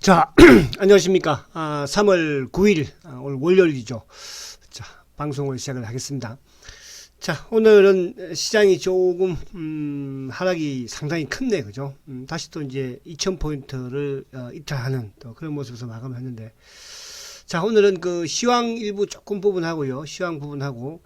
자, 안녕하십니까. 3월 9일, 오늘 월요일이죠. 자, 방송을 시작을 하겠습니다. 자, 오늘은 시장이 조금, 하락이 상당히 큰데, 그죠? 다시 또 이제 2000포인트를 이탈하는 또 그런 모습에서 마감을 했는데, 자, 오늘은 그 시황 일부 조금 부분하고요. 시황 부분하고,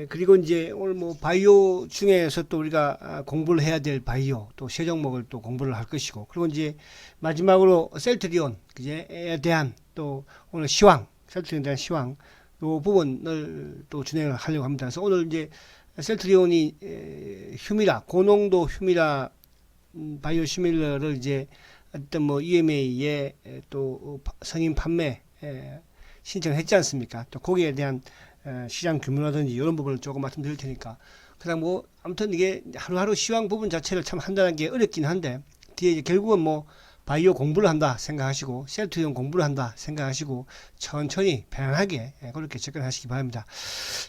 그리고 이제 오늘 뭐 바이오 중에서 또 우리가 공부를 해야 될 바이오, 또 세 종목을 또 공부를 할 것이고, 그리고 이제 마지막으로 셀트리온, 그제에 대한 또 오늘 시황, 셀트리온에 대한 시황, 요 부분을 또 진행을 하려고 합니다. 그래서 오늘 이제 셀트리온이 휴미라, 고농도 휴미라, 바이오 시밀러를 이제 어떤 뭐 EMA에 또 성인 판매 신청을 했지 않습니까? 또 거기에 대한 시장 규모라든지 이런 부분을 조금 말씀드릴 테니까 그다음 뭐 아무튼 이게 하루하루 시황 부분 자체를 참 한다는 게 어렵긴 한데 뒤에 이제 결국은 뭐 바이오 공부를 한다 생각하시고 셀트리온 공부를 한다 생각하시고 천천히 편안하게 그렇게 접근하시기 바랍니다.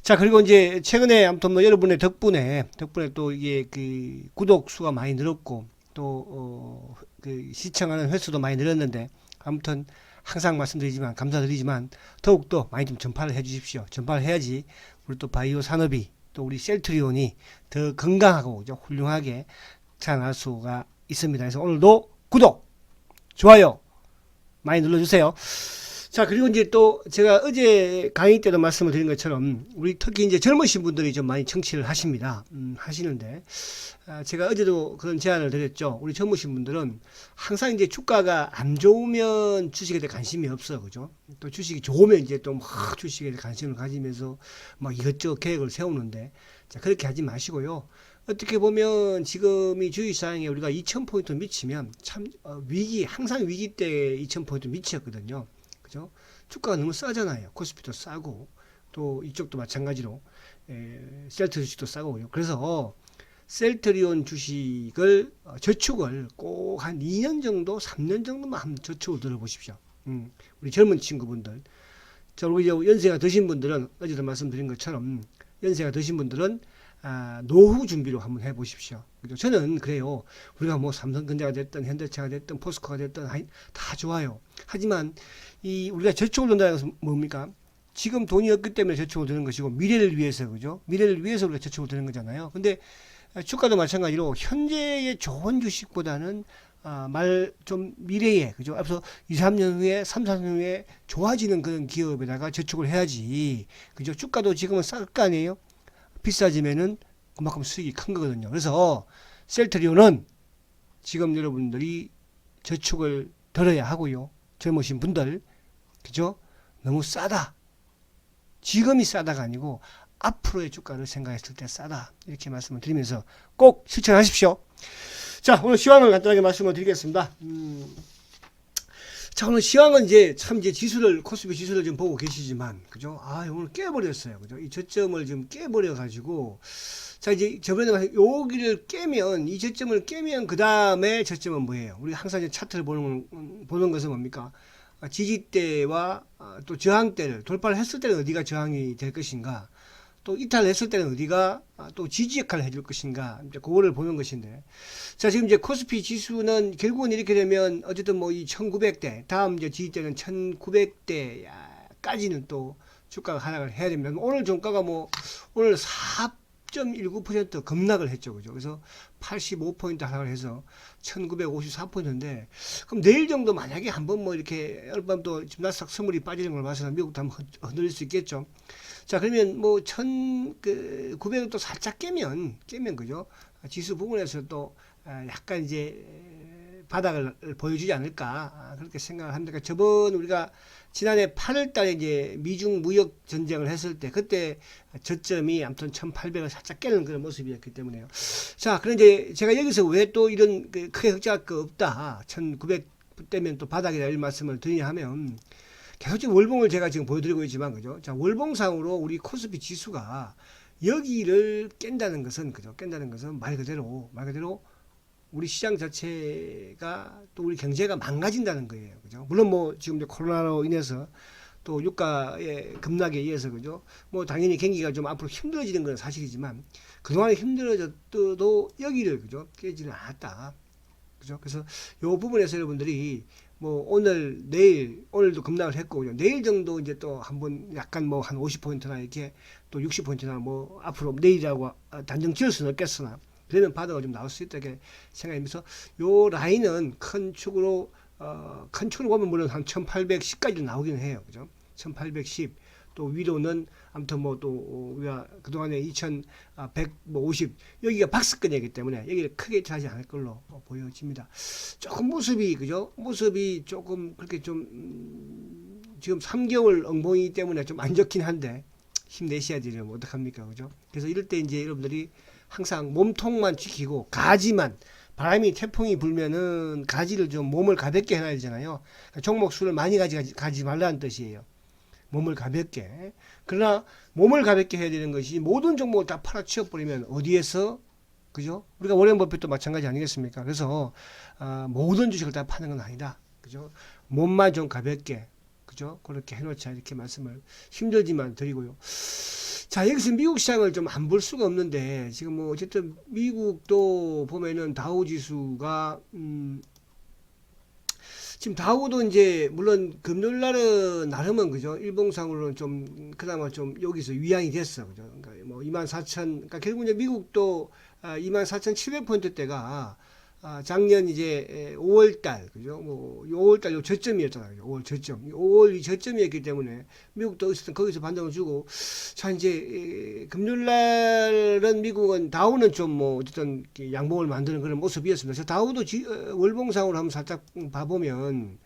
자, 그리고 이제 최근에 아무튼 뭐 여러분의 덕분에 또 이게 그 구독 수가 많이 늘었고 또 그 시청하는 횟수도 많이 늘었는데 아무튼 항상 말씀드리지만 감사드리지만 더욱더 많이 좀 전파를 해 주십시오. 전파를 해야지 우리 또 바이오 산업이 또 우리 셀트리온이 더 건강하고 훌륭하게 자라날 수가 있습니다. 그래서 오늘도 구독, 좋아요 많이 눌러주세요. 자, 그리고 이제 또 제가 어제 강의 때도 말씀을 드린 것처럼 우리 특히 이제 젊으신 분들이 좀 많이 청취를 하십니다. 하시는데 제가 어제도 그런 제안을 드렸죠. 우리 젊으신 분들은 항상 이제 주가가 안 좋으면 주식에 대해 관심이 없어, 그죠? 또 주식이 좋으면 이제 또 막 주식에 대해 관심을 가지면서 막 이것저것 계획을 세우는데 자, 그렇게 하지 마시고요. 어떻게 보면 지금이 주식시장에 우리가 2000포인트 미치면 참 항상 위기 때 2000포인트 미치었거든요. 그죠? 주가가 너무 싸잖아요. 코스피도 싸고 또 이쪽도 마찬가지로 셀트 주식도 싸고요. 그래서 셀트리온 주식을 저축을 꼭 한 2년 정도, 3년 정도만 한번 저축을 들어보십시오. 우리 젊은 친구분들, 우리 연세가 드신 분들은 어제도 말씀드린 것처럼 연세가 드신 분들은 노후 준비로 한번 해보십시오. 그죠? 저는 그래요. 우리가 뭐 삼성전자가 됐든 현대차가 됐든 포스코가 됐든 다 좋아요. 하지만 우리가 저축을 든다는 것은 뭡니까? 지금 돈이 없기 때문에 저축을 드는 것이고 미래를 위해서, 그죠? 미래를 위해서 우리가 저축을 드는 거잖아요. 근데 주가도 마찬가지로 현재의 좋은 주식보다는 좀 미래에, 그죠? 앞서 2, 3년 후에, 3, 4년 후에 좋아지는 그런 기업에다가 저축을 해야지. 그죠? 주가도 지금은 쌀 거 아니에요? 비싸지면은 그만큼 수익이 큰 거거든요. 그래서 셀트리온은 지금 여러분들이 저축을 들어야 하고요. 젊으신 분들, 그죠? 너무 싸다. 지금이 싸다가 아니고 앞으로의 주가를 생각했을 때 싸다. 이렇게 말씀을 드리면서 꼭 실천하십시오. 자, 오늘 시황을 간단하게 말씀을 드리겠습니다. 자, 오늘 시황은 이제 코스피 지수를 좀 보고 계시지만, 그죠? 오늘 깨버렸어요. 그죠? 이 저점을 좀 깨버려가지고, 자, 이제 저번에 여기를 깨면, 이 저점을 깨면, 그 다음에 저점은 뭐예요? 우리 항상 이제 차트를 보는 것은 뭡니까? 지지대와 또 저항대를 돌파를 했을 때는 어디가 저항이 될 것인가? 또 이탈을 했을 때는 어디가 또 지지 역할을 해줄 것인가, 이제 그거를 보는 것인데. 자, 지금 이제 코스피 지수는 결국은 이렇게 되면 어쨌든 뭐 이 1900대, 다음 이제 지지대는 1900대까지는 또 주가가 하락을 해야 됩니다. 오늘 종가가 오늘 4.19% 급락을 했죠. 그죠? 그래서 85포인트 하락을 해서 1954포인트인데, 그럼 내일 정도 만약에 한번 뭐 이렇게 얼밤 또 나스닥 스물이 빠지는 걸 봐서는 미국도 한번 흔들릴 수 있겠죠. 자, 그러면 뭐 1900을 또 살짝 깨면, 그죠? 지수 부분에서 또 약간 이제 바닥을 보여주지 않을까, 그렇게 생각을 합니다. 그러니까 저번 우리가 지난해 8월 달에 이제 미중 무역 전쟁을 했을 때 그때 저점이 아무튼 1800을 살짝 깨는 그런 모습이었기 때문에요. 자, 그런데 제가 여기서 왜 또 이런 크게 흑자할 거 없다, 1900대면 또 바닥이다, 이런 말씀을 드리냐 하면, 계속 월봉을 제가 지금 보여드리고 있지만, 그죠? 자, 월봉상으로 우리 코스피 지수가 여기를 깬다는 것은, 그죠? 깬다는 것은 말 그대로 우리 시장 자체가 또 우리 경제가 망가진다는 거예요. 그죠? 물론 뭐 지금 이제 코로나로 인해서 또 유가의 급락에 의해서, 그죠? 뭐 당연히 경기가 좀 앞으로 힘들어지는 건 사실이지만 그동안 힘들어졌도 여기를, 그죠? 깨지는 않았다. 그죠? 그래서 요 부분에서 여러분들이 뭐 오늘 내일 오늘도 급락을 했고 내일 정도 이제 또 한번 약간 뭐 한 50포인트나 이렇게 또 60포인트나 뭐 앞으로 내일이라고 단정 지을 수는 없겠으나 그러면 바닥을 좀 나올 수 있다 이렇게 생각하면서 요 라인은 큰 축으로 큰 축으로 보면 물론 한 1810까지 나오기는 해요. 그죠? 1810 또 위로는 아무튼 뭐 또 우리가 그동안에 2150 여기가 박스권이기 때문에 여기를 크게 차지 않을 걸로 보여집니다. 조금 모습이 그죠? 모습이 조금 그렇게 좀 지금 3개월 엉덩이 때문에 좀 안 좋긴 한데 힘내셔야 되려면 어떡합니까? 그죠? 그래서 이럴 때 이제 여러분들이 항상 몸통만 지키고 가지만 바람이 태풍이 불면은 가지를 좀 몸을 가볍게 해놔야 되잖아요. 그러니까 종목 수를 많이 가지 말라는 뜻이에요. 몸을 가볍게. 그러나 몸을 가볍게 해야 되는 것이 모든 종목을 다 팔아치워 버리면 어디에서 그죠? 우리가 워렌 버핏도 마찬가지 아니겠습니까? 그래서 모든 주식을 다 파는 건 아니다. 그죠? 몸만 좀 가볍게 그죠? 그렇게 해놓자 이렇게 말씀을 힘들지만 드리고요. 자, 여기서 미국 시장을 좀 안 볼 수가 없는데 지금 뭐 어쨌든 미국도 보면은 다우 지수가 지금 다우도 이제 물론 금요일 날은 나름은 그죠? 일봉상으로는 좀 그나마 좀 여기서 위안이 됐어. 그죠? 그러니까 뭐 24,000 그러니까 결국 이제 미국도 24,700포인트대가 작년 이제 5월달 그죠? 뭐 5월달 요 저점이었잖아요. 5월 저점. 5월 이 저점이었기 때문에 미국도 어쨌든 거기서 반등을 주고 자 이제 금요일 날은 미국은 다우는 좀 뭐 어쨌든 양봉을 만드는 그런 모습이었습니다. 그래서 다우도 월봉상으로 한번 살짝 봐보면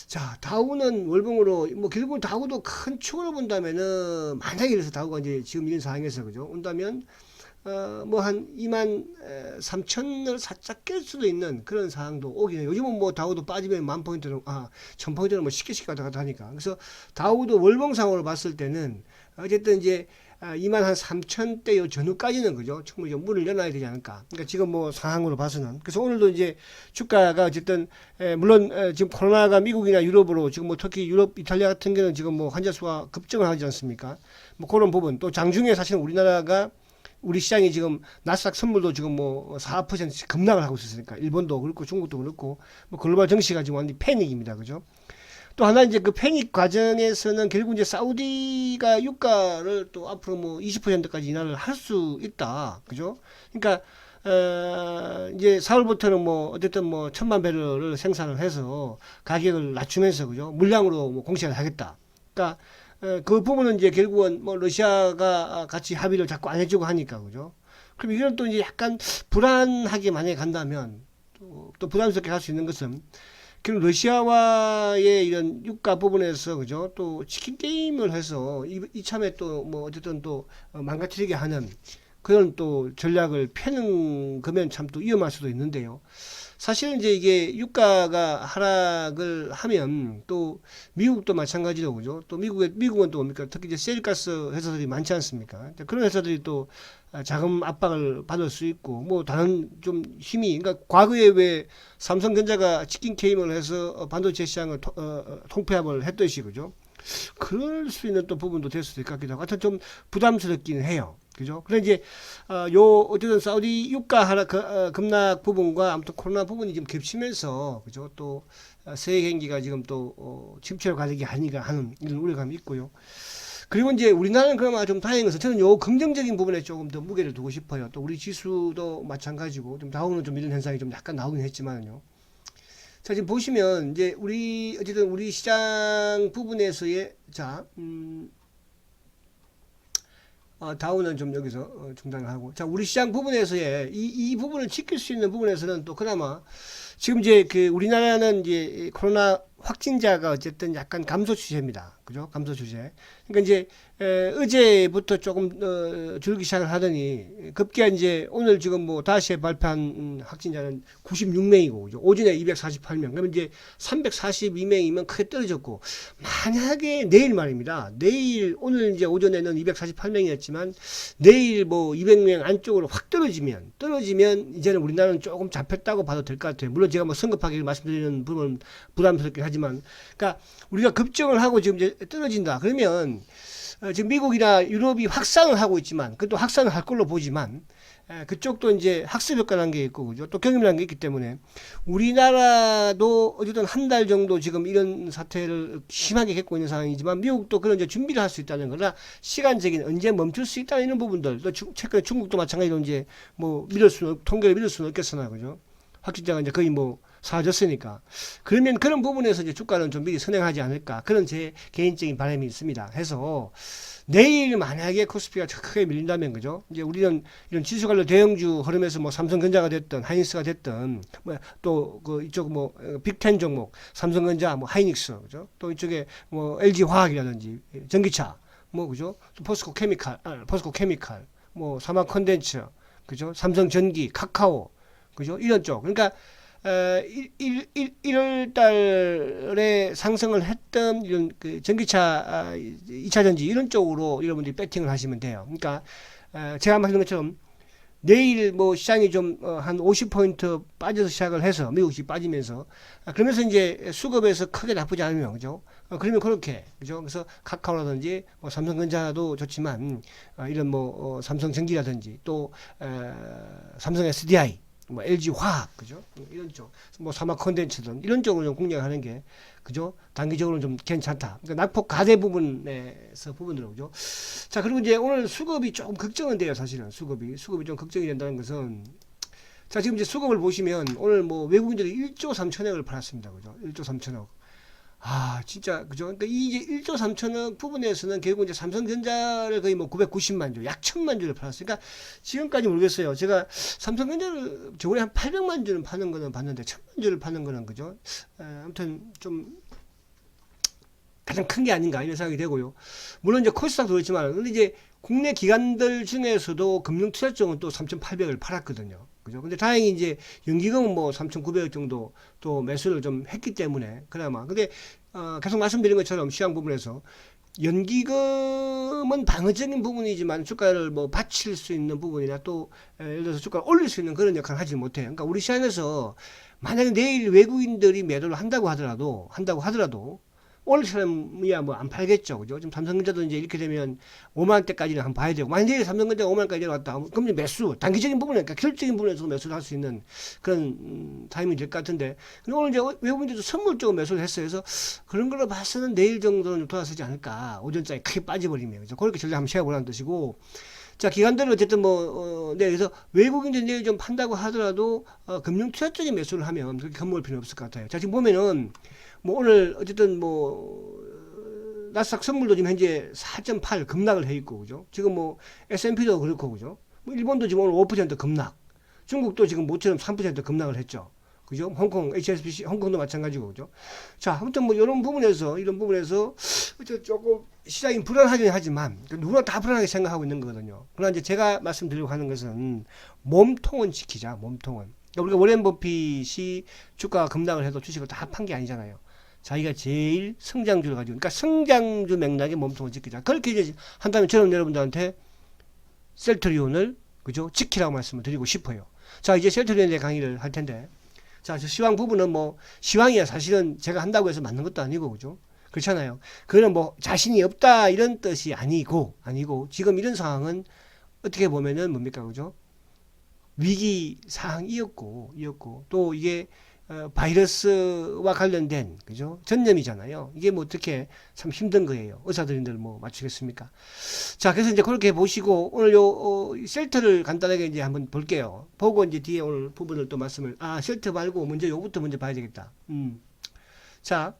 자 다우는 월봉으로 뭐 결국은 다우도 큰 축으로 본다면은 만약에 그래서 다우가 이제 지금 이런 상황에서 그죠? 온다면 뭐 한 23,000을 살짝 깰 수도 있는 그런 상황도 오긴 해요. 요즘은 뭐 다우도 빠지면 10,000포인트는 1000포인트는 뭐 쉽게 왔다 갔다 하니까. 그래서 다우도 월봉상으로 봤을 때는 어쨌든 이제 23,000대 요 전후까지는 그죠? 충분히 좀 문을 열어놔야 되지 않을까. 그러니까 지금 뭐 상황으로 봐서는. 그래서 오늘도 이제 주가가 어쨌든 물론 지금 코로나가 미국이나 유럽으로 지금 뭐 특히 유럽, 이탈리아 같은 경우는 지금 뭐 환자 수가 급증을 하지 않습니까? 뭐 그런 부분. 또 장중에 사실은 우리나라가 우리 시장이 지금 나스닥 선물도 지금 뭐 4%씩 급락을 하고 있으니까 일본도 그렇고 중국도 그렇고 뭐 글로벌 증시가 지금 완전히 패닉입니다. 그죠? 또 하나 이제 그 패닉 과정에서는 결국 이제 사우디가 유가를 또 앞으로 뭐 20%까지 인하를 할 수 있다. 그죠? 그러니까 이제 4월부터는 뭐 어쨌든 뭐 1,000만 배럴을 생산을 해서 가격을 낮추면서 그죠? 물량으로 뭐 공시를 하겠다. 그러니까 그 부분은 이제 결국은 뭐 러시아가 같이 합의를 자꾸 안 해주고 하니까 그죠? 그럼 이건 또 이제 약간 불안하게 만약에 간다면 또 부담스럽게 할 수 있는 것은 결국 러시아와의 이런 유가 부분에서 그죠? 또 치킨 게임을 해서 이참에 또 뭐 어쨌든 또 망가뜨리게 하는 그런 또 전략을 펴는 거면 참 또 위험할 수도 있는데요. 사실은 이제 이게 유가가 하락을 하면 또 미국도 마찬가지로 그죠? 또 미국은 또 뭡니까? 특히 이제 셀가스 회사들이 많지 않습니까? 그런 회사들이 또 자금 압박을 받을 수 있고 뭐 다른 좀 힘이 그러니까 과거에 왜 삼성전자가 치킨 게임을 해서 반도체 시장을 통폐합을 했듯이 그죠? 그럴 수 있는 또 부분도 될 수도 있을 것 같기도 하고 하여튼 좀 부담스럽기는 해요. 그죠? 그래 이제 어쨌든 사우디 유가 하락 급락 부분과 아무튼 코로나 부분이 지금 겹치면서 그죠? 또 세계 경기가 지금 또 침체로 가기 아닌가 하는 이런 우려감이 있고요. 그리고 이제 우리나라는 그나마 좀 다행인 것은 저는 요 긍정적인 부분에 조금 더 무게를 두고 싶어요. 또 우리 지수도 마찬가지고 좀 다우는 좀 이런 현상이 좀 약간 나오긴 했지만요. 자, 지금 보시면 이제 어쨌든 우리 시장 부분에서의 다우는 좀 여기서 중단을 하고 자 우리 시장 부분에서의 이 부분을 지킬 수 있는 부분에서는 또 그나마 지금 이제 그 우리나라는 이제 코로나 확진자가 어쨌든 약간 감소 추세입니다. 그죠? 감소 추세. 그러니까 이제 어제부터 조금 줄기 시작을 하더니 급기야 이제 오늘 지금 뭐 다시 발표한 확진자는 96명이고 그죠? 오전에 248명. 그러면 이제 342명이면 크게 떨어졌고 만약에 내일 말입니다. 내일 오늘 이제 오전에는 248명이었지만 내일 뭐 200명 안쪽으로 확 떨어지면 이제는 우리나라는 조금 잡혔다고 봐도 될 것 같아요. 물론 제가 뭐 성급하게 말씀드리는 부분은 부담스럽긴 하지만 그러니까 우리가 급증을 하고 지금 이제 떨어진다. 그러면 지금 미국이나 유럽이 확산을 하고 있지만 그것도 확산을 할 걸로 보지만 그쪽도 이제 학습 효과라는 게 있고, 그죠? 또 경험이라는 게 있기 때문에 우리나라도 어쨌든 한 달 정도 지금 이런 사태를 심하게 겪고 있는 상황이지만 미국도 그런 이제 준비를 할 수 있다는 거나 시간적인 언제 멈출 수 있다는 이런 부분들, 또 최근에 중국도 마찬가지로 이제 뭐 통계를 믿을 수는 없겠으나, 그죠? 확진자가 이제 거의 뭐 사라졌으니까. 그러면 그런 부분에서 이제 주가는 좀 미리 선행하지 않을까. 그런 제 개인적인 바람이 있습니다. 해서 내일 만약에 코스피가 크게 밀린다면, 그죠? 이제 우리는 이런 지수 관련 대형주 흐름에서 뭐 삼성전자가 됐든 하이닉스가 됐든 뭐 또 그 이쪽 뭐 빅텐 종목 삼성전자 뭐 하이닉스, 그죠? 또 이쪽에 뭐 LG 화학이라든지 전기차 뭐, 그죠? 또 포스코 케미칼 뭐 삼화 컨덴츠, 그죠? 삼성전기, 카카오, 그죠? 이런 쪽. 그러니까 1월 달에 상승을 했던 이런 그 전기차 2차 전지 이런 쪽으로 여러분들이 배팅을 하시면 돼요. 그러니까 제가 말씀드린 것처럼 내일 뭐 시장이 좀 한 50포인트 빠져서 시작을 해서 미국이 빠지면서 그러면서 이제 수급에서 크게 나쁘지 않으면, 그죠? 그러면 그렇게, 그죠? 그래서 카카오라든지 뭐 삼성전자도 좋지만 이런 뭐 삼성전기라든지 또 삼성 SDI 뭐 LG 화학, 그죠? 이런 쪽, 뭐 사막 컨텐츠든 이런 쪽으로 좀 공략하는 게, 그죠? 단기적으로는 좀 괜찮다. 그러니까 낙폭 가대 부분에서 부분으로, 그죠? 자, 그리고 이제 오늘 수급이 조금 걱정은 돼요, 사실은. 수급이 좀 걱정이 된다는 것은, 자, 지금 이제 수급을 보시면 오늘 뭐 외국인들이 1조 3천억을 팔았습니다, 그죠? 1조 3천억. 아, 진짜, 그죠? 그러니까 이제 1조 3천억 부분에서는 결국 이제 삼성전자를 거의 뭐 990만 주, 약 1000만 주를 팔았어요. 그러니까 지금까지 모르겠어요. 제가 삼성전자를 저번에 한 800만 주를 파는 거는 봤는데 1000만 주를 파는 거는, 그죠? 아무튼 좀 가장 큰 게 아닌가 이런 생각이 되고요. 물론 이제 코스닥도 그렇지만, 근데 이제 국내 기관들 중에서도 금융투자증은 또 3,800을 팔았거든요. 그죠? 근데 다행히 이제 연기금은 뭐 3,900억 정도 또 매수를 좀 했기 때문에 그나마. 근데 계속 말씀드린 것처럼 시장 부분에서 연기금은 방어적인 부분이지만 주가를 뭐 받칠 수 있는 부분이나 또 예를 들어서 주가를 올릴 수 있는 그런 역할을 하지 못해요. 그러니까 우리 시장에서 만약에 내일 외국인들이 매도를 한다고 하더라도 오늘 사람이야 뭐 안 팔겠죠, 그죠? 지금 삼성전자도 이제 이렇게 되면 5만 대까지는 한번 봐야 되고, 만약 내일 삼성전자가 5만까지 내려왔다, 그럼 이제 매수, 단기적인 부분에, 그러니까 결정적인 부분에서 매수를 할 수 있는 그런 타이밍이 될 것 같은데, 근데 오늘 이제 외국인들도 선물 쪽으로 매수를 했어요. 그래서 그런 걸로 봐서는 내일 정도는 좀 돌아서지 않을까, 오전장에 크게 빠져버리면, 그죠? 그렇게 전략 한번 세워보라는 뜻이고, 자, 기관들은 어쨌든 뭐, 네, 그래서 외국인들이 내일 좀 판다고 하더라도, 금융투자적인 매수를 하면 그렇게 겁먹을 필요는 없을 것 같아요. 자, 지금 보면은, 뭐 오늘 어쨌든 뭐 나스닥 선물도 지금 현재 4.8 급락을 해 있고, 그죠? 지금 뭐 S&P도 그렇고, 그죠? 뭐 일본도 지금 오늘 5% 급락, 중국도 지금 모처럼 3% 급락을 했죠, 그죠? 홍콩 HSBC 홍콩도 마찬가지고, 그죠? 자, 아무튼 뭐 이런 부분에서 조금 시장이 불안하긴 하지만 누구나 다 불안하게 생각하고 있는 거거든요. 그러나 이제 제가 말씀드리려고 하는 것은 몸통은 지키자, 몸통은. 그러니까 우리가 워렌 버핏이 주가가 급락을 해도 주식을 다 판 게 아니잖아요. 자기가 제일 성장주를 가지고, 그러니까 성장주 맥락에 몸통을 지키자. 그렇게 이제 한다면 저는 여러분들한테 셀트리온을, 그죠? 지키라고 말씀을 드리고 싶어요. 자, 이제 셀트리온에 대해 강의를 할 텐데, 자, 저 시황 부분은 뭐, 시황이야 사실은 제가 한다고 해서 맞는 것도 아니고, 그죠? 그렇잖아요. 그거는 뭐, 자신이 없다, 이런 뜻이 아니고, 지금 이런 상황은 어떻게 보면은 뭡니까, 그죠? 위기 사항이었고, 또 이게 바이러스와 관련된, 그죠? 전염이잖아요. 이게 뭐 어떻게 참 힘든 거예요. 의사들인들 뭐 맞추겠습니까? 자, 그래서 이제 그렇게 보시고 오늘 셀트를 간단하게 이제 한번 볼게요. 보고 이제 뒤에 오늘 부분을 또 말씀을, 셀트 말고 먼저 요부터 먼저 봐야 되겠다. 자,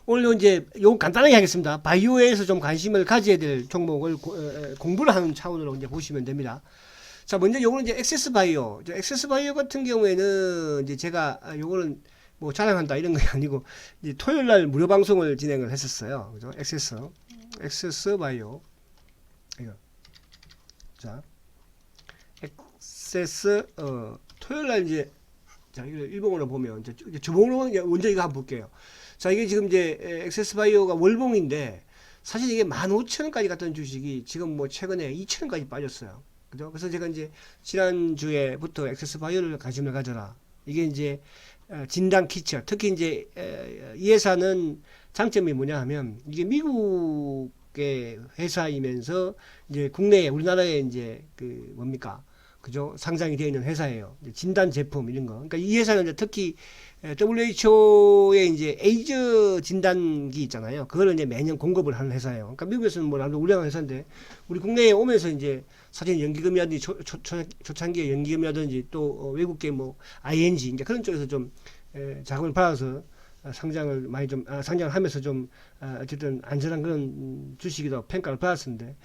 오늘 이제 요 간단하게 하겠습니다. 바이오에서 좀 관심을 가져야 될 종목을 공부를 하는 차원으로 이제 보시면 됩니다. 자, 먼저 요거는 이제 액세스 바이오. 액세스 바이오 같은 경우에는 이제 제가 요거는 뭐 자랑한다 이런 게 아니고 이제 토요일 날 무료 방송을 진행을 했었어요. 그죠? 액세스 바이오. 이거. 자. 액세스 토요일 날 이제 자, 이거 일봉으로 보면 이제 주봉으로 먼저 이거 한번 볼게요. 자, 이게 지금 이제 액세스 바이오가 월봉인데 사실 이게 15,000원까지 갔던 주식이 지금 뭐 최근에 2,000원까지 빠졌어요. 그죠? 그래서 제가 이제 지난주에부터 액세스 바이오를 관심을 가져라. 이게 이제 진단 키처, 특히 이제 이 회사는 장점이 뭐냐 하면 이게 미국 외국계 회사이면서 이제 국내에 우리나라에 이제 그 뭡니까? 그죠? 상장이 되어 있는 회사예요. 진단 제품 이런 거. 그러니까 이 회사는 이제 특히 WHO의 이제 에이즈 진단기 있잖아요. 그거를 이제 매년 공급을 하는 회사예요. 그러니까 미국에서는 뭐 아무래도 우량한 회사인데 우리 국내에 오면서 이제 사진 연기금이라든지 초창기의 연기금이라든지 또 외국계 뭐 ING 이제 그런 쪽에서 좀 자금을 받아서 상장을 많이 좀 상장을 하면서 좀 어쨌든 안전한 그런 주식이라고 평가를 받았었는데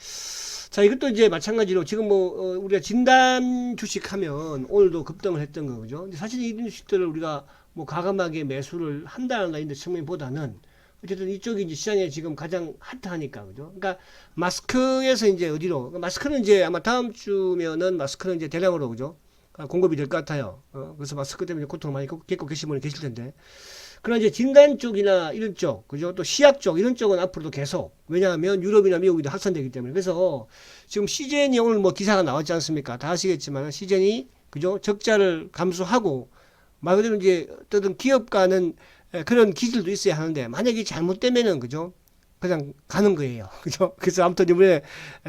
자 이것도 이제 마찬가지로 지금 뭐 우리가 진단 주식하면 오늘도 급등을 했던 거죠. 근데 사실 이런 주식들을 우리가 뭐 과감하게 매수를 한다는 라인의 측면보다는 어쨌든 이쪽이 이제 시장에 지금 가장 핫하니까 그죠. 그러니까 마스크에서 이제 어디로 그러니까 마스크는 이제 아마 다음 주면은 마스크는 이제 대량으로 그죠 공급이 될 것 같아요. 그래서 마스크 때문에 고통을 많이 겪고 계신 분이 계실 텐데. 그러나 이제 진단 쪽이나 이런 쪽, 그죠? 또 시약 쪽, 이런 쪽은 앞으로도 계속. 왜냐하면 유럽이나 미국이 확산되기 때문에. 그래서 지금 시젠이 오늘 뭐 기사가 나왔지 않습니까? 다 아시겠지만 시젠이, 그죠? 적자를 감수하고, 말 그대로 이제 어떤 기업가는 그런 기술도 있어야 하는데, 만약에 잘못되면은, 그죠? 그냥 가는 거예요. 그죠? 그래서 아무튼 이번에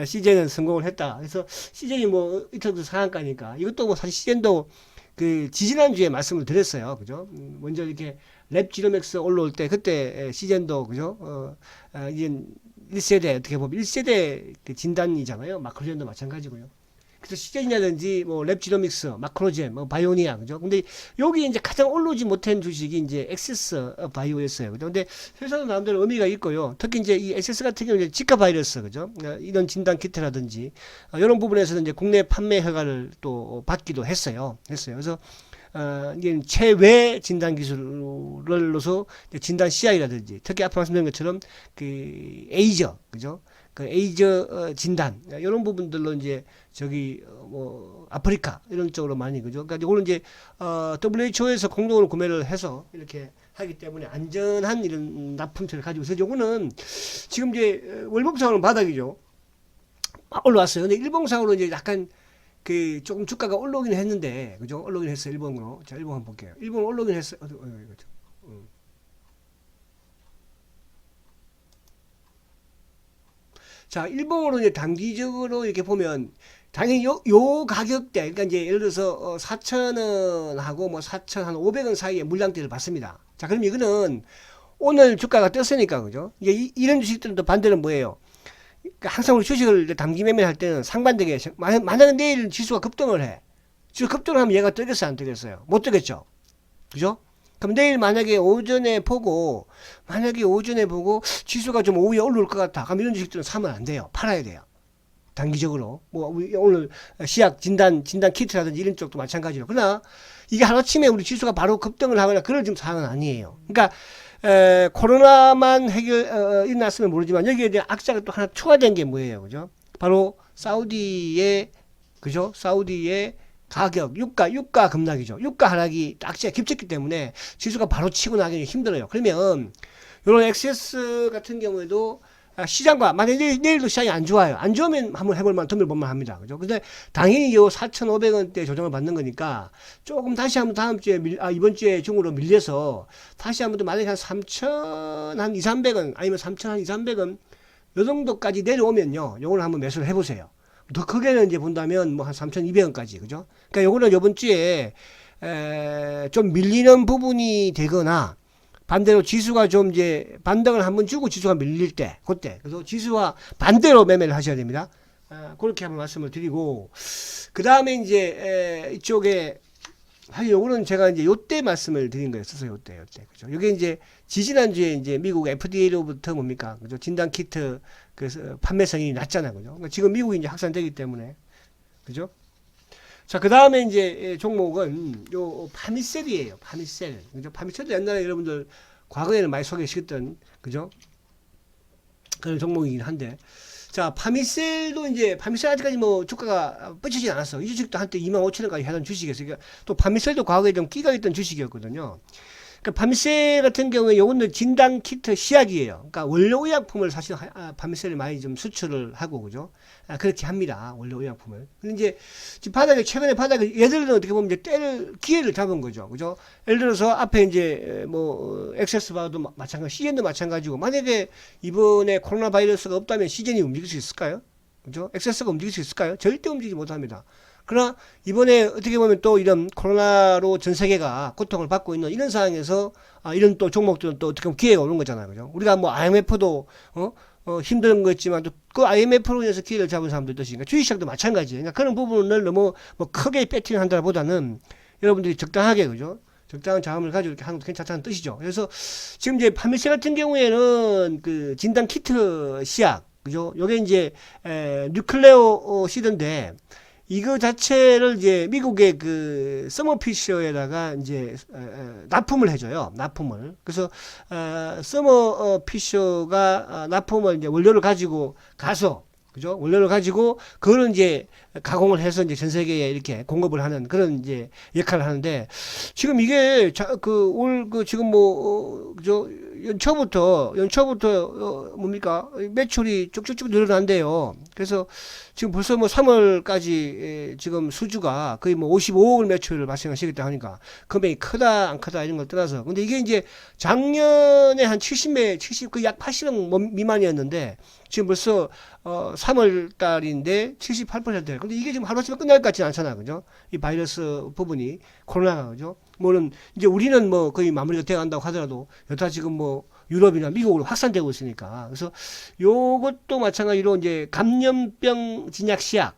시젠은 성공을 했다. 그래서 시젠이 뭐 이틀도 상한가니까. 이것도 뭐 사실 시젠도 그 지지난주에 말씀을 드렸어요. 그죠? 먼저 이렇게 랩지노맥스 올라올 때 그때 시젠도 그죠? 이제 1세대 어떻게 보면 1세대 그 진단이잖아요. 마크로젠도 마찬가지고요. 그래서 시젠이라든지 뭐 랩지노믹스, 마크로젠, 뭐 바이오니아 그죠? 근데 여기 이제 가장 올라오지 못한 주식이 이제 엑세스 바이오였어요. 그죠? 근데 회사도 나름대로 의미가 있고요. 특히 이제 이 엑세스 같은 경우는 지카 바이러스 그죠? 이런 진단 키트라든지 이런 부분에서는 이제 국내 판매 허가를 또 받기도 했어요. 그래서 이게 최외 진단 기술로서 진단 CI라든지 특히 앞에 말씀드린 것처럼 그 에이저 그죠? 그 에이저 진단 이런 부분들로 이제 저기 뭐 아프리카 이런 쪽으로 많이 그죠? 그러니까 이거는 이제 WHO에서 공동으로 구매를 해서 이렇게 하기 때문에 안전한 이런 납품체를 가지고 있어요. 요거는 지금 이제 월봉상으로는 바닥이죠. 올라왔어요. 근데 일봉상으로 이제 약간 그 조금 주가가 올라오긴 했는데 그죠? 올라오긴 했어요. 일봉으로. 자, 일봉 한번 볼게요. 일봉 올라오긴 했어요. 자, 일봉으로 이제 단기적으로 이렇게 보면 당연히 요 가격대 그러니까 이제 예를 들어서 4,000원하고 뭐 4,500원 사이에 물량대를 봤습니다. 자, 그럼 이거는 오늘 주가가 떴으니까 그죠? 이제 이런 주식들은 또 반대는 뭐예요? 그러니까 항상 우리 주식을 단기 매매할 때는 상반되게 만약에 내일 지수가 급등을 해. 지수 급등을 하면 얘가 뜨겠어요, 안 뜨겠어요? 못 뜨겠죠. 그죠? 그럼 내일 만약에 오전에 보고 지수가 좀 오후에 올라올 것 같다. 그럼 이런 주식들은 사면 안 돼요. 팔아야 돼요. 단기적으로. 뭐 오늘 시약 진단 키트라든지 이런 쪽도 마찬가지로. 그러나 이게 하루아침에 우리 지수가 바로 급등을 하거나 그럴 지금 상황은 아니에요. 그러니까 코로나만 일어났으면 모르지만 여기에 대한 악재가 또 하나 추가된 게 뭐예요, 그죠? 바로 사우디의 그죠? 사우디의 가격, 유가 급락이죠. 유가 하락이 악재가 깊었기 때문에 지수가 바로 치고 나기는 힘들어요. 그러면 이런 엑세스 같은 경우에도 시장과 만약에 내일도 시장이 안 좋아요. 안 좋으면 한번 해볼 만 덤을 볼만 합니다. 그죠? 근데 당연히 요 4,500원대 조정을 받는 거니까 조금 다시 한번 다음 주에 이번 주에 중으로 밀려서 다시 한번 또 만약에 한 3,000 한 2, 300원 아니면 3,000 한 2, 300원 요 정도까지 내려오면요. 요걸 한번 매수를 해보세요. 더 크게는 이제 본다면 뭐 한 3,200원까지 그죠? 그러니까 요거는 요번 주에 좀 밀리는 부분이 되거나 반대로 지수가 좀 이제 반등을 한번 주고 지수가 밀릴 때, 그때. 그래서 지수와 반대로 매매를 하셔야 됩니다. 그렇게 한번 말씀을 드리고, 그 다음에 이제, 이쪽에, 사실 요거는 제가 이제 요때 말씀을 드린 거였어요. 요때. 그죠. 요게 이제 지지난주에 이제 미국 FDA로부터 뭡니까? 그죠. 진단키트 그 판매성이 낮잖아요. 그죠. 그러니까 지금 미국이 이제 확산되기 때문에. 그죠. 자, 그 다음에 이제 종목은 요 파미셀이에요. 파미셀. 그죠? 파미셀도 옛날에 여러분들 과거에는 많이 소개시켰던 그죠? 그런 종목이긴 한데. 자, 파미셀도 이제 파미셀 아직까지 뭐 주가가 뻗치지 않았어. 이 주식도 한때 25,000원까지 하던 주식이었어요. 그러니까 또 파미셀도 과거에 좀 끼가 있던 주식이었거든요. 그러니까 밤새 같은 경우에 요거는 진단 키트 시약이에요. 그러니까 원료 의약품을 사실 밤새를 많이 좀 수출을 하고 그죠? 그렇게 합니다. 원료 의약품을. 근데 이제 지금 바닥에 최근에 바닥에 얘들은 어떻게 보면 이제 때를 기회를 잡은 거죠. 그죠? 예를 들어서 앞에 이제 뭐 액세스 바도 마찬가지, 시젠도 마찬가지고 만약에 이번에 코로나 바이러스가 없다면 시젠이 움직일 수 있을까요? 그죠? 액세스가 움직일 수 있을까요? 절대 움직이지 못합니다. 그러나 이번에 어떻게 보면 또 이런 코로나로 전 세계가 고통을 받고 있는 이런 상황에서 이런 또 종목들은 또 어떻게 보면 기회가 오는 거잖아요. 그죠? 우리가 뭐 IMF도 힘든 거였지만 또 그 IMF로 인해서 기회를 잡은 사람도 있으니까 주식시장도 마찬가지예요. 그러니까 그런 부분을 너무 뭐 크게 배팅한다보다는 여러분들이 적당하게 그죠? 적당한 자금을 가지고 이렇게 하는 것도 괜찮다는 뜻이죠. 그래서 지금 이제 파미세 같은 경우에는 그 진단 키트 시약 그죠? 요게 이제 뉴클레오 시드인데 이거 자체를 이제 미국의 그 서머피셔에다가 이제 납품을 해줘요. 납품을. 그래서 서머피셔가 납품을 이제 원료를 가지고 가서 그죠? 원료를 가지고 그거는 이제 가공을 해서 이제 전 세계에 이렇게 공급을 하는 그런 이제 역할을 하는데 지금 이게 지금 뭐 그죠? 연초부터 뭡니까 매출이 쭉쭉쭉 늘어난대요. 그래서 지금 벌써 뭐 3월까지 지금 수주가 거의 뭐 55억을 매출을 발생하시겠다 하니까 금액이 크다 안 크다 이런 걸 떠나서 근데 이게 이제 작년에 한 70 그 약 80억 미만이었는데 지금 벌써 3월 달인데 78%예요. 근데 이게 지금 하루아침에 끝날 것 같지는 않잖아. 그죠? 이 바이러스 부분이 코로나가 그죠? 뭐는 이제 우리는 뭐 거의 마무리가 되어 간다고 하더라도 여타 지금 뭐 유럽이나 미국으로 확산되고 있으니까. 그래서 요것도 마찬가지로 이제 감염병 진약 시약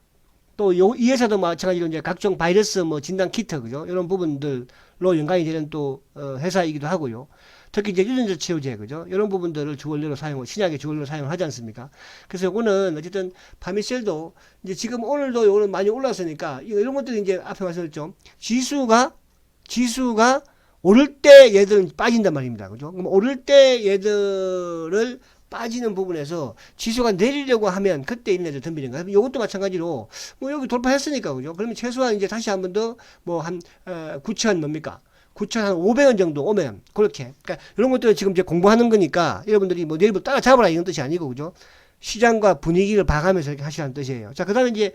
또 이 회사도 마찬가지로 이제 각종 바이러스 뭐 진단 키트 그죠? 이런 부분들로 연관이 되는 또 회사이기도 하고요. 특히 이제 유전자 치료제 그죠? 이런 부분들을 주원료로 신약의 주원료로 사용을 하지 않습니까? 그래서 요거는 어쨌든 파미셀도 이제 지금 오늘도 요거는 많이 올랐으니까 이런 것들이 이제 앞에 말씀드렸죠. 지수가 오를 때 얘들은 빠진단 말입니다. 그죠? 그럼 오를 때 얘들을 빠지는 부분에서 지수가 내리려고 하면 그때 있는 애들 덤비는 거예요. 이것도 마찬가지로 뭐 여기 돌파했으니까 그죠? 그러면 최소한 이제 다시 한 번 더 뭐 한 9천 뭡니까? 9,500원 정도 오면 그렇게 그러니까 이런 것들은 지금 이제 공부하는 거니까 여러분들이 뭐 내일부터 따라잡으라 이런 뜻이 아니고 그죠? 시장과 분위기를 봐가면서 이렇게 하시라는 뜻이에요. 자, 그다음에 이제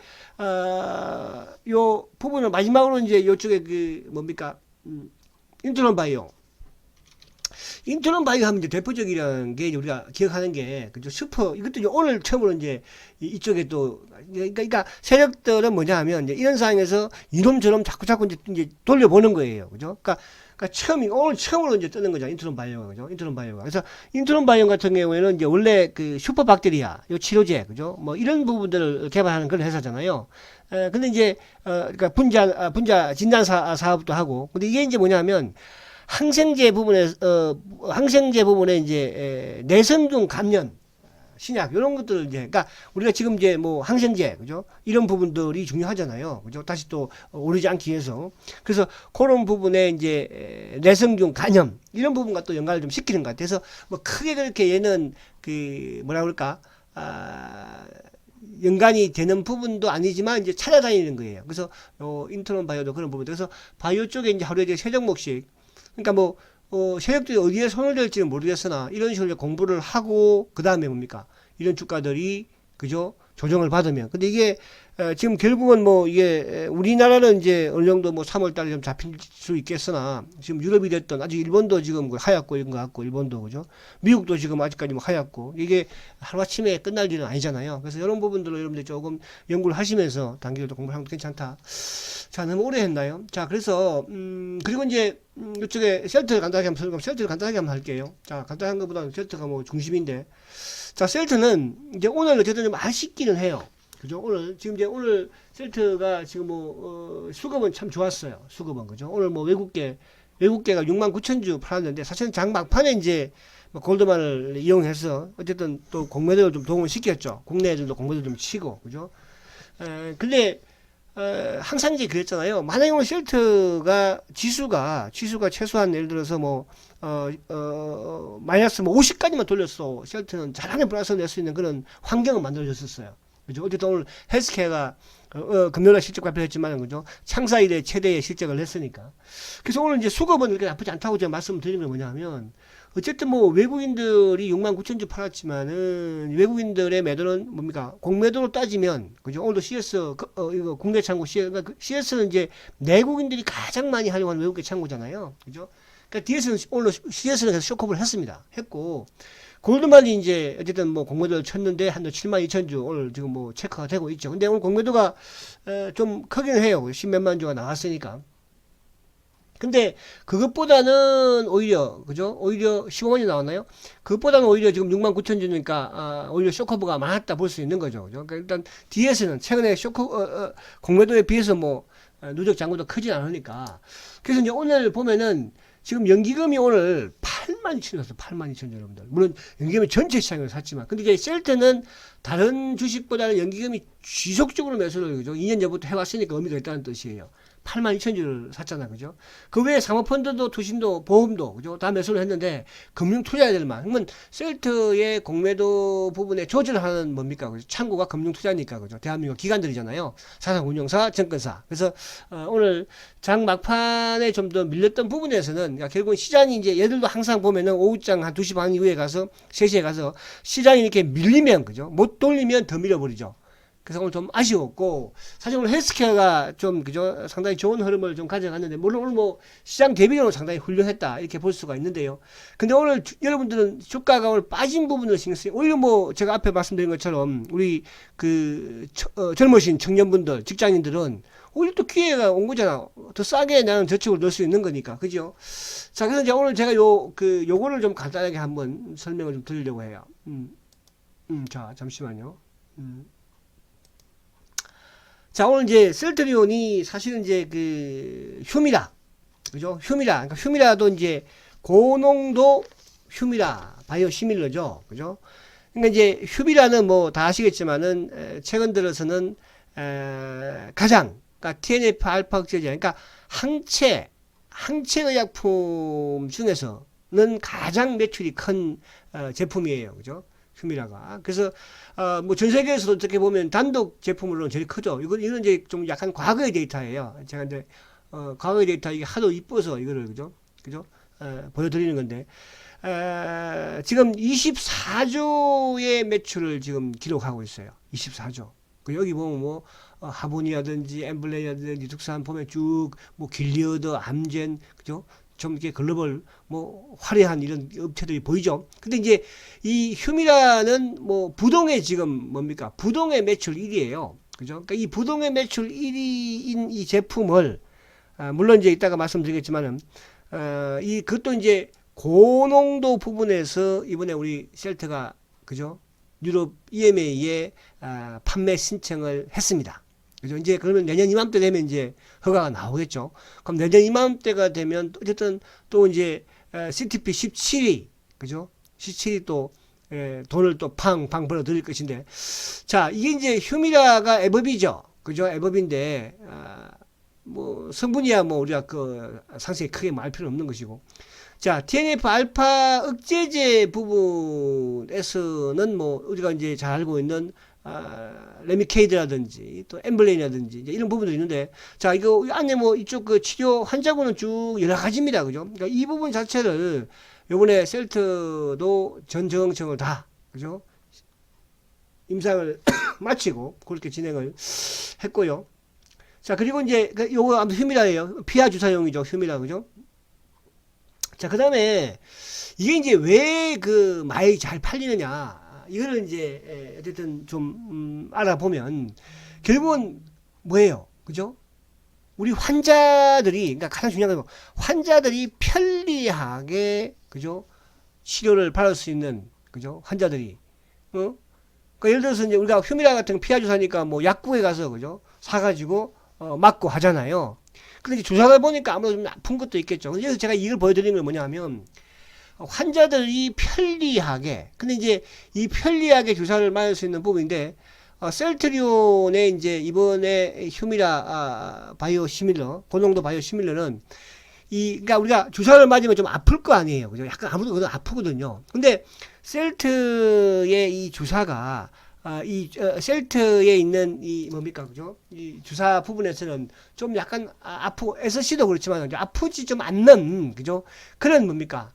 요 부분은 마지막으로 이제 요쪽에 그 뭡니까? 인트론 바이오. 인트론 바이오 하면 이제 대표적이라는 게 우리가 기억하는 게 그죠? 슈퍼 이것도 이제 오늘 처음으로 이제 이쪽에 또 그러니까 세력들은 뭐냐 하면 이제 이런 상황에서 이놈저놈 자꾸 이제 돌려보는 거예요. 그죠? 그러니까 오늘 처음으로 이제 뜨는 거죠. 인트론 바이오가 그죠? 인트론 바이오가. 그래서 인트론 바이오 같은 경우에는 이제 원래 그 슈퍼 박테리아 요 치료제 그죠? 뭐 이런 부분들을 개발하는 그런 회사잖아요. 근데 이제 그러니까 분자 진단 사업도 하고. 근데 이게 이제 뭐냐면 항생제 부분에 이제 내성균 감염 신약 이런 것들을 이제 그러니까 우리가 지금 이제 뭐 항생제 그죠 이런 부분들이 중요하잖아요 그죠 다시 또 오르지 않기 위해서 그래서 그런 부분에 이제 내성균 감염 이런 부분과 또 연관을 좀 시키는 것 같아서 뭐 크게 그렇게 얘는 그 뭐라 그럴까 연관이 되는 부분도 아니지만 이제 찾아다니는 거예요. 그래서 인트론 바이오도 그런 부분. 그래서 바이오 쪽에 이제 하루에 이제 세 종목씩 그러니까 뭐 세력들이 어디에 손을 댈지는 모르겠으나 이런 식으로 공부를 하고 그 다음에 뭡니까 이런 주가들이 그죠 조정을 받으면 근데 이게 지금 결국은 뭐 이게 우리나라는 이제 어느 정도 뭐 3월 달에 좀 잡힐 수 있겠으나 지금 유럽이 됐던 아직 일본도 지금 하얗고 이런 거 같고 일본도 그죠 미국도 지금 아직까지 뭐 하얗고 이게 하루아침에 끝날 일은 아니잖아요. 그래서 이런 부분들로 여러분들 조금 연구를 하시면서 단기적으로 공부하는 것도 괜찮다. 자 너무 오래 했나요? 자 그래서 그리고 이제 이쪽에 셀트를 간단하게 한번 할게요. 자 간단한 것보다는 셀트가 뭐 중심인데 자 셀트는 이제 오늘 어쨌든 좀 아쉽기는 해요. 그죠? 지금 이제 오늘 셀트가 지금 수급은 참 좋았어요. 수급은, 그죠? 오늘 뭐 외국계가 69,000주 팔았는데, 사실은 장 막판에 이제 뭐 골드만을 이용해서 어쨌든 또 공매도를 좀 도움을 시켰죠. 국내 애들도 공매도 좀 치고, 그죠? 근데, 항상 이제 그랬잖아요. 만약에 오늘 셀트가 지수가 최소한 예를 들어서 마이너스 50까지만 돌렸어. 셀트는 잘하는 플러스 낼 수 있는 그런 환경을 만들어줬었어요. 그죠? 어쨌든 오늘 헬스케어가 금요일날 실적 발표했지만, 그죠? 창사 이래 최대의 실적을 했으니까. 그래서 오늘 이제 수급은 그렇게 나쁘지 않다고 제가 말씀드리는 게 뭐냐면, 어쨌든 뭐 외국인들이 6만 9천 주 팔았지만은 외국인들의 매도는 뭡니까? 공매도로 따지면, 그죠? 오늘도 CS, 이거 국내 창고 CS는 이제 내국인들이 가장 많이 활용하는 외국계 창고잖아요. 그죠? 그러니까 DS는 오늘 CS는 계속 쇼크업을 했습니다. 했고, 골드만이 이제 어쨌든 뭐 공매도를 쳤는데 한도 7만 2천 주 오늘 지금 뭐 체크가 되고 있죠. 근데 오늘 공매도가 좀 크긴 해요. 10몇만 주가 나왔으니까. 근데 그것보다는 오히려 그죠? 오히려 15만이 나왔나요? 그것보다는 오히려 지금 6만 9천 주니까 오히려 쇼커브가 많았다 볼 수 있는 거죠. 그죠? 그러니까 일단 DS는 최근에 공매도에 비해서 뭐 누적 잔고도 크진 않으니까. 그래서 이제 오늘 보면은 지금 연기금이 오늘 8만 2천 샀어요. 8만 2천 여러분들. 물론 연기금이 전체 시장에서 샀지만, 근데 이제 셀트는 다른 주식보다는 연기금이 지속적으로 매수를 그죠? 2년 전부터 해왔으니까 의미가 있다는 뜻이에요. 8만 2천 주를 샀잖아, 그죠? 그 외에 사모펀드도, 투신도, 보험도, 그죠? 다 매수를 했는데, 금융 투자해야 될 만. 그러면 셀트의 공매도 부분에 조절하는 뭡니까? 그죠? 창구가 금융 투자니까, 그죠? 대한민국 기관들이잖아요. 사상운용사, 증권사. 그래서, 오늘 장 막판에 좀 더 밀렸던 부분에서는, 그러니까 결국은 시장이 이제, 얘들도 항상 보면은 오후장 한 2시 반 이후에 가서, 3시에 가서, 시장이 이렇게 밀리면, 그죠? 못 돌리면 더 밀어버리죠. 그래서 오늘 좀 아쉬웠고, 사실 오늘 헬스케어가 좀, 그죠? 상당히 좋은 흐름을 좀 가져갔는데, 물론 오늘 뭐, 시장 대비로 상당히 훌륭했다. 이렇게 볼 수가 있는데요. 근데 오늘 여러분들은 주가가 오늘 빠진 부분을 신경 쓰요. 오히려 뭐, 제가 앞에 말씀드린 것처럼, 우리 젊으신 청년분들, 직장인들은 오히려 또 기회가 온 거잖아. 더 싸게 나는 저축을 넣을 수 있는 거니까. 그죠? 자, 그래서 이제 오늘 제가 요거를 좀 간단하게 한번 설명을 좀 드리려고 해요. 자, 잠시만요. 자, 오늘 이제 셀트리온이 사실은 이제 휴미라, 그죠? 휴미라. 그러니까 휴미라도 이제 고농도 휴미라 바이오 시밀러죠. 그죠? 그러니까 이제 휴미라는 뭐 다 아시겠지만은 최근 들어서는 가장, 그러니까 TNF 알파 억제제, 그러니까 항체 의약품 중에서는 가장 매출이 큰 제품이에요. 그죠? 휴미라가. 그래서 뭐 전 세계에서도 어떻게 보면 단독 제품으로는 제일 크죠. 이건 이제 좀 약간 과거의 데이터예요. 제가 이제 과거의 데이터 이게 하도 이뻐서 이거를 그죠? 보여드리는 건데 지금 24조의 매출을 지금 기록하고 있어요. 24조. 여기 보면 뭐 하보니라든지 엠블레이라든지 둑산 보면 쭉 뭐 길리어드, 암젠, 그죠? 좀 이렇게 글로벌 뭐 화려한 이런 업체들이 보이죠. 근데 이제 이 휴미라는 뭐 부동의 지금 뭡니까? 부동의 매출 1위예요. 그죠? 그러니까 이 부동의 매출 1위인 이 제품을 물론 이제 이따가 말씀드리겠지만은 그것도 이제 고농도 부분에서 이번에 우리 셀트가 그죠? 유럽 EMA에 판매 신청을 했습니다. 그죠? 이제 그러면 내년 이맘때 되면 이제 허가가 나오겠죠. 그럼 내년 이맘때가 되면 어쨌든 또 이제 CTP 17위, 그죠? 17위 또 돈을 또 팡팡 벌어 드릴 것인데, 자 이게 이제 휴미라가 에버비죠, 그죠? 에버비인데 뭐 성분이야 뭐 우리가 상세히 크게 말 필요 없는 것이고, 자 TNF 알파 억제제 부분에서는 뭐 우리가 이제 잘 알고 있는 레미케이드라든지 또 엠블레인이라든지 이런 부분도 있는데, 자 이거 안에 뭐 이쪽 치료 환자군은 쭉 여러 가지입니다. 그죠? 그러니까 이 부분 자체를 요번에 셀트도 전 정청을 다 그죠? 임상을 마치고 그렇게 진행을 했고요. 자 그리고 이제 요거 아무튼 휴미라예요. 피하 주사용이죠. 휴미라. 그죠? 자 그다음에 이게 이제 왜 많이 잘 팔리느냐, 이거를 이제 어쨌든 좀 알아보면 결국은 뭐예요, 그죠? 우리 환자들이, 그러니까 가장 중요한 건 환자들이 편리하게 그죠? 치료를 받을 수 있는 그죠? 환자들이 그러니까 예를 들어서 이제 우리가 휴미라 같은 피하 주사니까 뭐 약국에 가서 그죠? 사가지고 맞고 하잖아요. 근데 이제 주사를 보니까 아무래도 좀 아픈 것도 있겠죠. 그래서 제가 이걸 보여드리는 건 뭐냐면, 환자들이 편리하게, 근데 이제 이 편리하게 주사를 맞을 수 있는 부분인데, 셀트리온의 이제 이번에 휴미라 바이오 시밀러, 고농도 바이오 시밀러는 그러니까 우리가 주사를 맞으면 좀 아플 거 아니에요. 그죠? 약간 아무도 아프거든요. 근데 셀트의 이 주사가 셀트에 있는 이 뭡니까, 그죠? 이 주사 부분에서는 좀 약간 아프고 SC도 그렇지만 아프지 좀 않는, 그죠? 그런 뭡니까,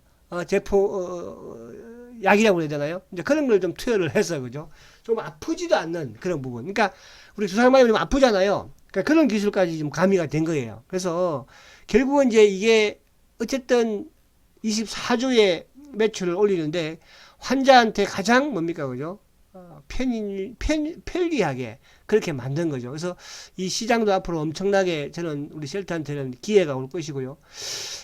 약이라고 해야 되나요? 이제 그런 걸 좀 투여를 해서, 그죠? 좀 아프지도 않는 그런 부분. 그러니까 우리 주사를 맞으면 좀 아프잖아요. 그러니까 그런 기술까지 좀 가미가 된 거예요. 그래서 결국은 이제 이게 어쨌든 24조의 매출을 올리는데 환자한테 가장 뭡니까, 그죠? 편리하게 그렇게 만든 거죠. 그래서 이 시장도 앞으로 엄청나게 저는 우리 셀트한테는 기회가 올 것이고요.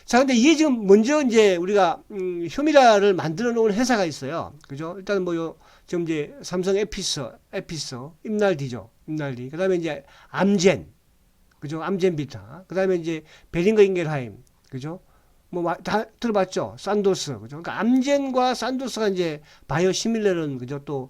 자, 근데 이게 지금 먼저 이제 우리가 휴미라를 만들어 놓은 회사가 있어요. 그죠? 일단 뭐 지금 이제 삼성 에피서, 임날디죠. 임날디. 그다음에 이제 암젠, 그죠? 암젠비타. 그다음에 이제 베링거 인겔하임, 그죠? 뭐 다 들어봤죠? 산도스, 그죠? 그러니까 암젠과 산도스가 이제 바이오 시밀러는, 그죠? 또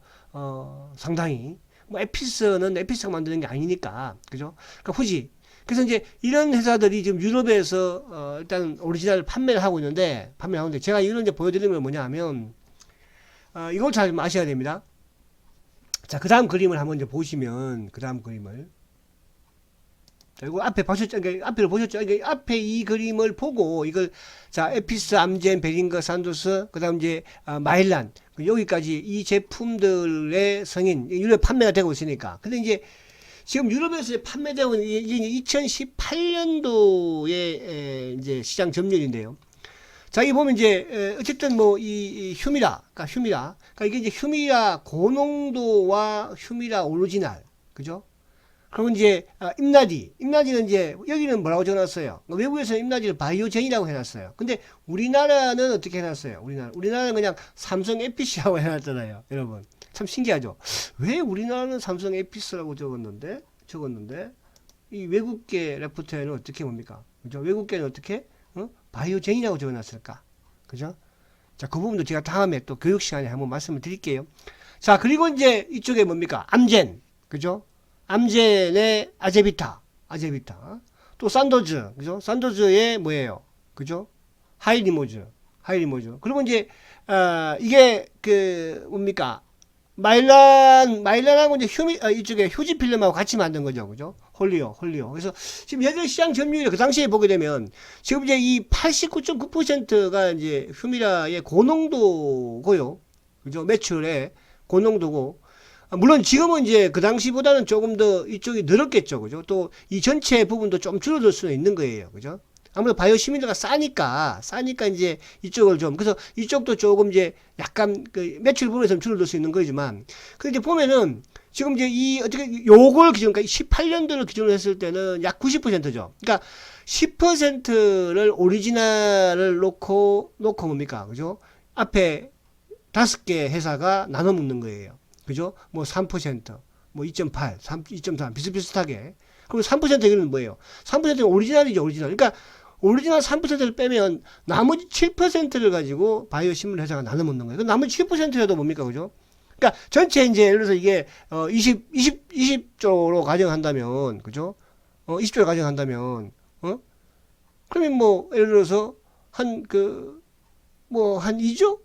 상당히 뭐 에피스는 에피스가 만드는 게 아니니까, 그죠? 그러니까 후지. 그래서 이제 이런 회사들이 지금 유럽에서 일단 오리지널 판매를 하고 있는데 제가 이런 이제 보여드리는 건 뭐냐 하면 이걸 잘 아셔야 됩니다. 자, 그 다음 그림을 한번 이제 보시면 그 다음 그림을, 이거 앞에 보셨죠? 앞에를 보셨죠? 앞에 이 그림을 보고 이걸, 자, 에피스, 암젠, 베링거, 산도스, 그 다음 이제 마일란, 여기까지 이 제품들의 성인 유럽 판매가 되고 있으니까. 근데 이제 지금 유럽에서 판매되고 있는 이게 2018년도에 이제 시장 점유율인데요. 자, 이 보면 이제 어쨌든 뭐 이 휴미라, 그러니까 이게 이제 휴미라 고농도와 휴미라 오리지널, 그죠? 그리고 이제 임나디는 이제 여기는 뭐라고 적어놨어요? 외국에서는 임나디를 바이오젠이라고 해놨어요. 근데 우리나라는 어떻게 해놨어요? 우리나라는 그냥 삼성 에피스라고 해놨잖아요, 여러분. 참 신기하죠? 왜 우리나라는 삼성 에피스라고 적었는데 이 외국계 레포트에는 어떻게 뭡니까? 그죠? 외국계는 어떻게 바이오젠이라고 적어놨을까? 그죠? 자, 그 부분도 제가 다음에 또 교육 시간에 한번 말씀을 드릴게요. 자, 그리고 이제 이쪽에 뭡니까? 암젠, 그죠? 암젠의 아제비타, 또 산도즈, 그죠? 산도즈의 뭐예요? 그죠? 하이리모즈. 그리고 이제 이게 그 뭡니까? 마일란하고 이제 이쪽에 휴지 필름하고 같이 만든 거죠, 그죠? 홀리오. 그래서 지금 얘들 시장 점유율 그 당시에 보게 되면 지금 이제 이 89.9%가 이제 휴미라의 고농도고요, 그죠? 매출의 고농도고. 물론 지금은 이제 그 당시보다는 조금 더 이쪽이 늘었겠죠, 그죠? 또 이 전체 부분도 좀 줄어들 수는 있는 거예요, 그죠? 아무래도 바이오 시밀러가 싸니까 이제 이쪽을 좀, 그래서 이쪽도 조금 이제 약간 그 매출 부분에서 좀 줄어들 수 있는 거지만, 근데 이제 보면은 지금 이제 이 어떻게 요걸 기준, 그러니까 18년도를 기준으로 했을 때는 약 90%죠. 그러니까 10%를 오리지널을 놓고 뭡니까, 그죠? 앞에 5개 회사가 나눠 먹는 거예요. 그죠? 뭐 3%, 뭐 2.8, 2.3 비슷비슷하게. 그리고 3%는 뭐예요? 3%는 오리지널이죠, 오리지널. 그러니까 오리지널 3%를 빼면 나머지 7%를 가지고 바이오 식물 회사가 나눠 먹는 거예요. 나머지 7%라도 뭡니까, 그죠? 그러니까 전체 이제 예를 들어서 이게 20조로 가정한다면, 그죠? 20조로 가정한다면, 그러면 뭐 예를 들어서 한 2조?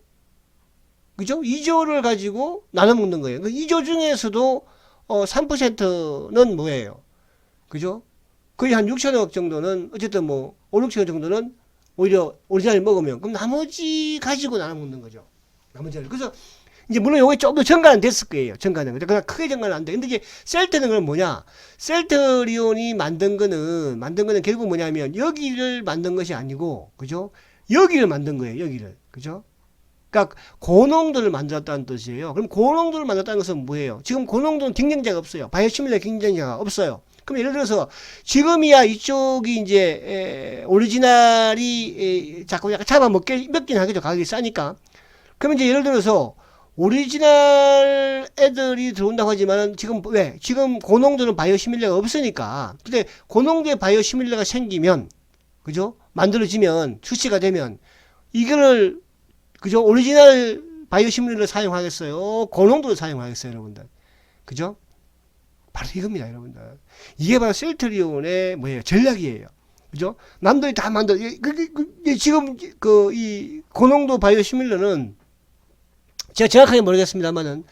그죠? 2조를 가지고 나눠 먹는 거예요. 2조 중에서도 3%는 뭐예요? 그죠? 거의 한 6천억 정도는 어쨌든 뭐 5, 6천억 정도는 오히려 오리지널 먹으면 그럼 나머지 가지고 나눠 먹는 거죠. 나머지를. 그래서 이제 물론 요게 조금 더 전가는 됐을 거예요. 전가는. 그냥 크게 전가는 안 돼. 근데 이제 셀트는 그럼 뭐냐? 셀트리온이 만든 거는 결국 뭐냐면 여기를 만든 것이 아니고, 그죠? 여기를 만든 거예요. 여기를. 그죠? 그러니까 고농도를 만들었다는 뜻이에요. 그럼 고농도를 만들었다는 것은 뭐예요? 지금 고농도는 경쟁자가 없어요. 바이오시밀러 경쟁자가 없어요. 그럼 예를 들어서 지금이야 이쪽이 이제 오리지널이 자꾸 약간 잡아먹긴 하겠죠. 가격이 싸니까. 그러면 이제 예를 들어서 오리지널 애들이 들어온다고 하지만은 지금 왜? 지금 고농도는 바이오시밀러가 없으니까. 근데 고농도의 바이오시밀러가 생기면, 그죠? 만들어지면 출시가 되면 이거를, 그죠? 오리지널 바이오시밀러를 사용하겠어요? 고농도를 사용하겠어요, 여러분들? 그죠? 바로 이겁니다, 여러분들. 이게 바로 셀트리온의 뭐예요? 전략이에요. 그죠? 남들이 다 지금 이 고농도 바이오시밀러는 제가 정확하게 모르겠습니다만은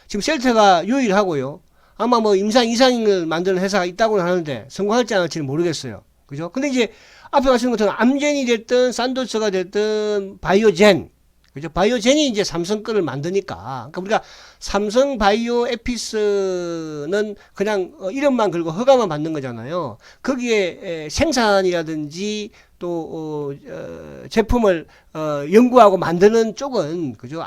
지금 셀트가 유일하고요. 아마 뭐 임상 이상을 만드는 회사가 있다고는 하는데 성공할지 안 할지는 모르겠어요. 그죠? 근데 이제 앞에 말씀드린 것처럼 암젠이 됐든 산도스가 됐든 바이오젠, 그죠? 바이오젠이 이제 삼성 거를 만드니까. 그러니까 우리가 삼성 바이오 에피스는 그냥 이름만 걸고 허가만 받는 거잖아요. 거기에 생산이라든지 또 제품을 연구하고 만드는 쪽은 그죠?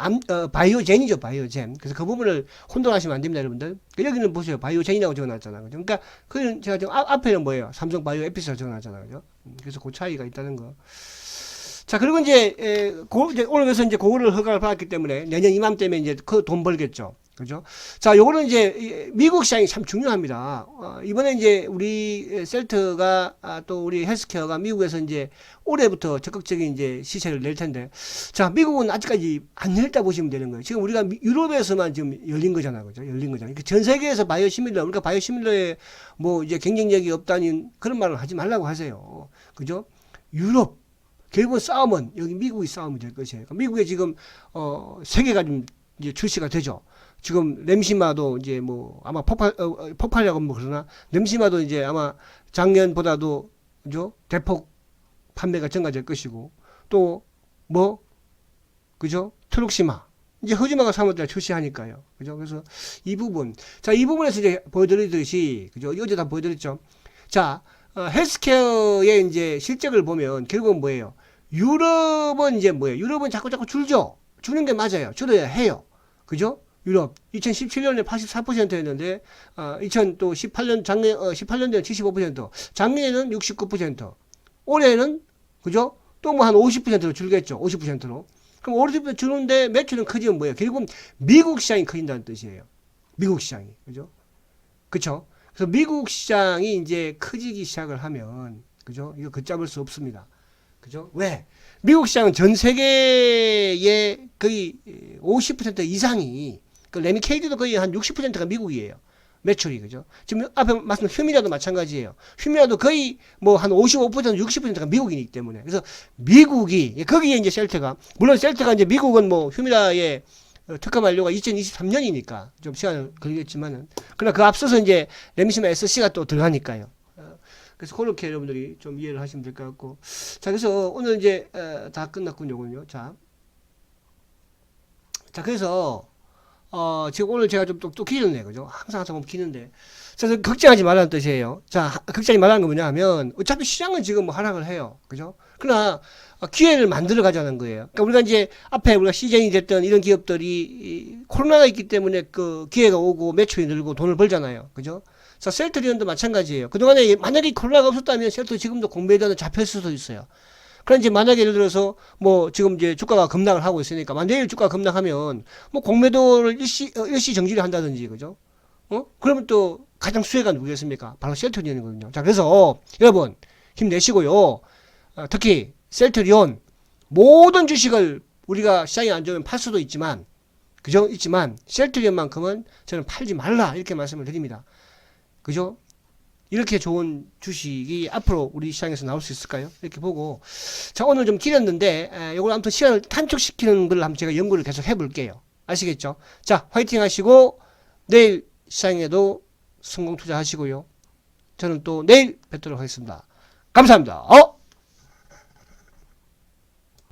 바이오젠이죠, 바이오젠. 그래서 그 부분을 혼동하시면 안 됩니다, 여러분들. 여기는 보세요, 바이오젠이라고 적어놨잖아요, 그죠? 그러니까 그 제가 지금 앞에는 뭐예요? 삼성 바이오 에피스라고 적어놨잖아요, 그죠? 그래서 그 차이가 있다는 거. 자, 그리고 이제 오늘 그래서 이제 그거를 허가를 받았기 때문에 내년 이맘때면 이제 그 돈 벌겠죠. 그죠? 자, 요거는 이제 미국 시장이 참 중요합니다. 이번에 이제 우리 셀트가 또 우리 헬스케어가 미국에서 이제 올해부터 적극적인 이제 시세를 낼 텐데, 자, 미국은 아직까지 안 열다 보시면 되는 거예요. 지금 우리가 유럽에서만 지금 열린 거잖아요. 그죠? 열린 거잖아요. 전 세계에서 바이오시밀러, 우리가 바이오시밀러에 뭐 이제 경쟁력이 없다는 그런 말을 하지 말라고 하세요. 그죠? 유럽, 결국은 싸움은 여기 미국이 싸움이 될 것이에요. 그러니까 미국에 지금 세 개가 좀 이제 출시가 되죠. 지금 램시마도 이제 뭐 아마 폭발이라고 뭐 그러나 램시마도 이제 아마 작년보다도 그죠? 대폭 판매가 증가될 것이고 또 뭐 그죠? 트룩시마 이제 허즈마가 3월달에 출시하니까요. 그죠? 그래서 이 부분 이 부분에서 이제 보여드리듯이 그죠? 어제 다 보여드렸죠. 자. 헬스케어의 이제 실적을 보면 결국은 뭐예요? 유럽은 이제 뭐예요? 유럽은 자꾸 줄죠? 주는 게 맞아요. 줄어야 해요. 그죠? 유럽 2017년에 84%였는데 2018년 작년 18년도에 75%, 작년에는 69%, 올해는 그죠? 또 뭐 한 50%로 줄겠죠. 50%로. 그럼 50% 주는데 매출은 커지면 뭐예요? 결국은 미국 시장이 커진다는 뜻이에요. 미국 시장이. 그죠? 그쵸? 그래서 미국 시장이 이제 커지기 시작을 하면, 그죠? 이거 걷잡을 수 없습니다. 그죠? 왜? 미국 시장은 전 세계의 거의 50% 이상이, 그 레미케이드도 거의 한 60%가 미국이에요. 매출이, 그죠? 지금 앞에 말씀드린 휴미라도 마찬가지예요. 휴미라도 거의 뭐 한 55%, 60%가 미국이기 때문에. 그래서 미국이, 거기에 이제 셀트가, 물론 셀트가 이제 미국은 뭐 휴미라의 특허 만료가 2023년이니까 좀 시간을 걸리겠지만은 그러나 그 앞서서 이제 램시마 SC가 또 들어가니까요. 그래서 그렇게 여러분들이 좀 이해를 하시면 될 것 같고 자 그래서 오늘 이제 다 끝났군요. 오늘요. 자 그래서 지금 오늘 제가 좀 또 기는데 그죠? 항상 보면 기는데 그래서 걱정하지 말라는 뜻이에요. 자 걱정하지 말라는 건 뭐냐 하면 어차피 시장은 지금 뭐 하락을 해요. 그죠? 그러나 기회를 만들어 가자는 거예요. 그러니까 우리가 이제 앞에 우리가 시즌이 됐던 이런 기업들이 코로나가 있기 때문에 그 기회가 오고 매출이 늘고 돈을 벌잖아요. 그죠? 자, 셀트리온도 마찬가지예요. 그동안에 만약에 코로나가 없었다면 셀트 지금도 공매도는 잡혔을 수도 있어요. 그런 이제 만약에 예를 들어서 뭐 지금 이제 주가가 급락을 하고 있으니까 내일 주가가 급락하면 뭐 공매도를 일시 정지를 한다든지 그죠? 그러면 또 가장 수혜가 누구겠습니까? 바로 셀트리온이거든요. 자, 그래서 여러분 힘내시고요. 특히 셀트리온 모든 주식을 우리가 시장이 안 좋으면 팔 수도 있지만 그죠? 있지만 셀트리온만큼은 저는 팔지 말라 이렇게 말씀을 드립니다. 그죠? 이렇게 좋은 주식이 앞으로 우리 시장에서 나올 수 있을까요? 이렇게 보고 자 오늘 좀 길었는데 이걸 아무튼 시간을 단축시키는 걸 한번 제가 연구를 계속 해볼게요. 아시겠죠? 자 화이팅 하시고 내일 시장에도 성공 투자하시고요. 저는 또 내일 뵙도록 하겠습니다. 감사합니다.